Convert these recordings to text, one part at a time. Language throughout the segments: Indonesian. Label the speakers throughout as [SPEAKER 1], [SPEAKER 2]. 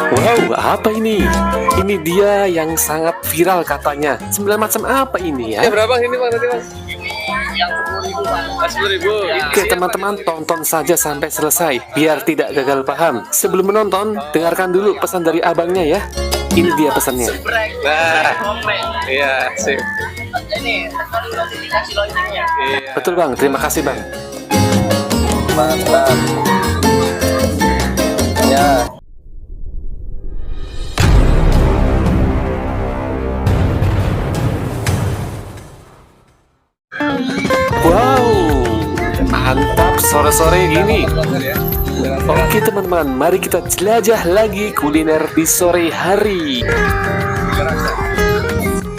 [SPEAKER 1] Wow, apa ini? Ini dia yang sangat viral katanya. 9 macam apa ini ya?
[SPEAKER 2] Berapa ini bang tadi mas?
[SPEAKER 3] Ini yang 10.000 bang.
[SPEAKER 2] 10.000.
[SPEAKER 1] Oke teman-teman, tonton saja sampai selesai biar tidak gagal paham. Sebelum menonton, dengarkan dulu pesan dari abangnya ya. Ini dia pesannya.
[SPEAKER 3] Sebrek.
[SPEAKER 2] Nah,
[SPEAKER 3] Komplek.
[SPEAKER 2] iya sip.
[SPEAKER 3] Ini tekan notifikasi loncengnya.
[SPEAKER 2] Iya.
[SPEAKER 1] Betul bang, terima kasih bang.
[SPEAKER 2] Mantap. Ya.
[SPEAKER 1] Wow, mantap sore-sore gini. Oke teman-teman, mari kita jelajah lagi kuliner di sore hari.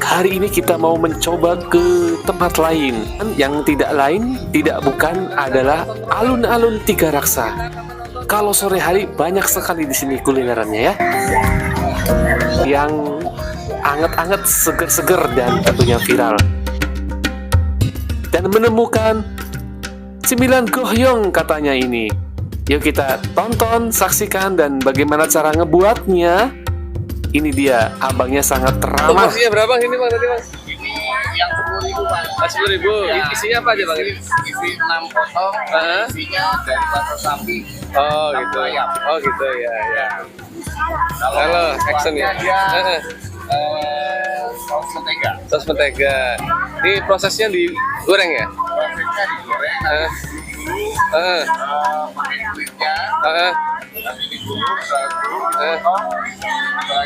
[SPEAKER 1] Hari ini kita mau mencoba ke tempat lain. Yang tidak lain, tidak bukan adalah alun-alun Tiga Raksa. Kalau sore hari banyak sekali di sini kulinerannya ya. Yang anget-anget, seger-seger dan tentunya viral. Dan menemukan 9 gohyong katanya ini. Yuk kita tonton, saksikan dan bagaimana cara ngebuatnya. Ini dia, abangnya sangat ramah.
[SPEAKER 2] Porsinya berapa ini bang tadi mas?
[SPEAKER 3] Ini yang 10.000 bang.
[SPEAKER 2] 10.000.
[SPEAKER 3] Ya.
[SPEAKER 2] Isinya apa aja bang?
[SPEAKER 3] Isi 6 potong. Isinya dari batok sapi.
[SPEAKER 2] Oh gitu.
[SPEAKER 3] Ayam.
[SPEAKER 2] Oh gitu ya ya. Halo, action ya.
[SPEAKER 3] Saus mentega.
[SPEAKER 2] Saus mentega. Ini prosesnya digoreng ya?
[SPEAKER 3] Prosesnya digoreng. Pakai kulitnya. Nanti digulung, setelah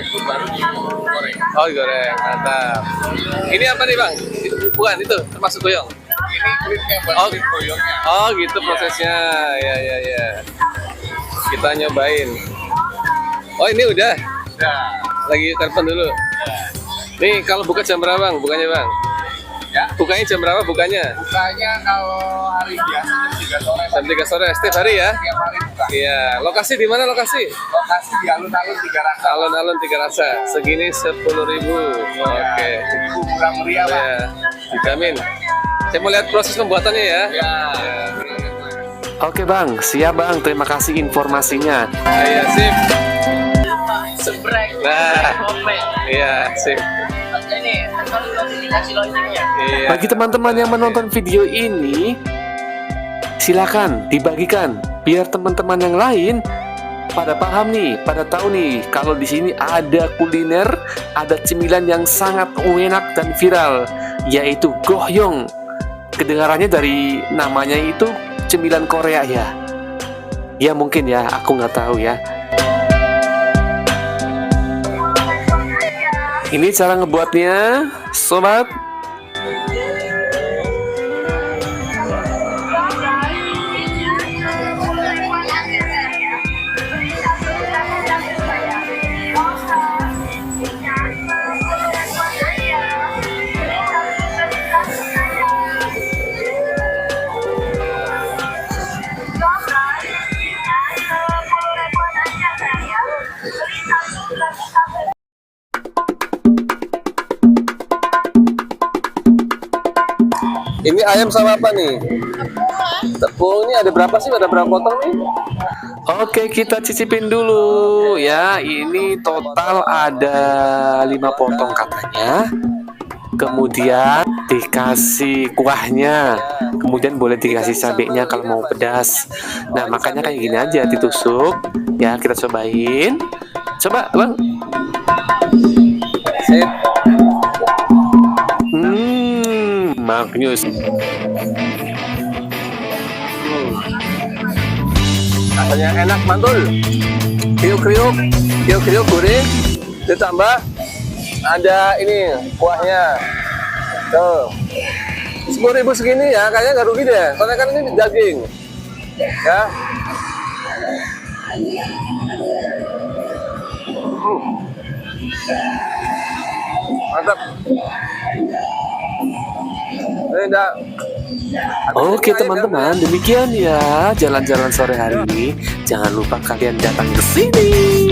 [SPEAKER 3] itu baru digoreng.
[SPEAKER 2] Oh digoreng, mantap. Ini apa nih bang? Bukan itu termasuk goyong.
[SPEAKER 3] Ini kulitnya buat
[SPEAKER 2] Oh.
[SPEAKER 3] kulit goyongnya.
[SPEAKER 2] Oh gitu prosesnya. Ya ya ya. Kita nyobain. Oh ini udah.
[SPEAKER 3] Nah,
[SPEAKER 2] Lagi telepon dulu. Nih kalau buka jam berapa bang? Bukannya bang?
[SPEAKER 3] ya.
[SPEAKER 2] Bukanya jam berapa bukanya?
[SPEAKER 3] Bukanya kalau hari biasa jam 3 sore.
[SPEAKER 2] Jam 3 sore setiap hari ya?
[SPEAKER 3] Tiap hari buka.
[SPEAKER 2] Iya. Lokasi di mana lokasi?
[SPEAKER 3] Lokasi di alun-alun Tiga Raksa.
[SPEAKER 2] Alun-alun Tiga Raksa. Segini 10.000. Oke.
[SPEAKER 3] Murah meriah pak.
[SPEAKER 2] Ya, dijamin. Saya mau lihat proses pembuatannya ya.
[SPEAKER 3] Ya.
[SPEAKER 1] Oke bang, siap bang, terima kasih informasinya.
[SPEAKER 2] Iya sip.
[SPEAKER 3] Sebrek.
[SPEAKER 2] Nah.
[SPEAKER 3] Komplek.
[SPEAKER 2] Iya sip.
[SPEAKER 3] Ini tekan notifikasi loncengnya.
[SPEAKER 2] Iya.
[SPEAKER 1] Bagi teman-teman yang menonton video ini, silakan dibagikan biar teman-teman yang lain pada paham nih, pada tahu nih kalau di sini ada kuliner, ada cemilan yang sangat enak dan viral, yaitu gohyong. Kedengarannya dari namanya itu cemilan Korea ya. Ya mungkin ya, aku nggak tahu ya. Ini cara ngebuatnya, sobat.
[SPEAKER 2] Ini ayam sama apa nih? Tepung ini ada berapa sih? Ada berapa potong nih?
[SPEAKER 1] Oke, kita cicipin dulu ya. Ini total ada 5 potong katanya. Kemudian dikasih kuahnya. Kemudian boleh dikasih cabenya kalau mau pedas. Nah, makanya kayak gini aja ditusuk. Ya, kita cobain. Coba, Bang.
[SPEAKER 2] Sip.
[SPEAKER 1] Magnus.
[SPEAKER 2] Rasanya enak mantul. Kriuk-kriuk, kriuk-kriuk gurih. Ditambah ada ini kuahnya. Tuh. 10.000 segini ya, kayaknya nggak rugi deh. Soalnya kan ini daging. Ya. Mantap. Ini udah.
[SPEAKER 1] Oke teman-teman, demikian ya jalan-jalan sore hari ini. Jangan lupa kalian datang ke sini.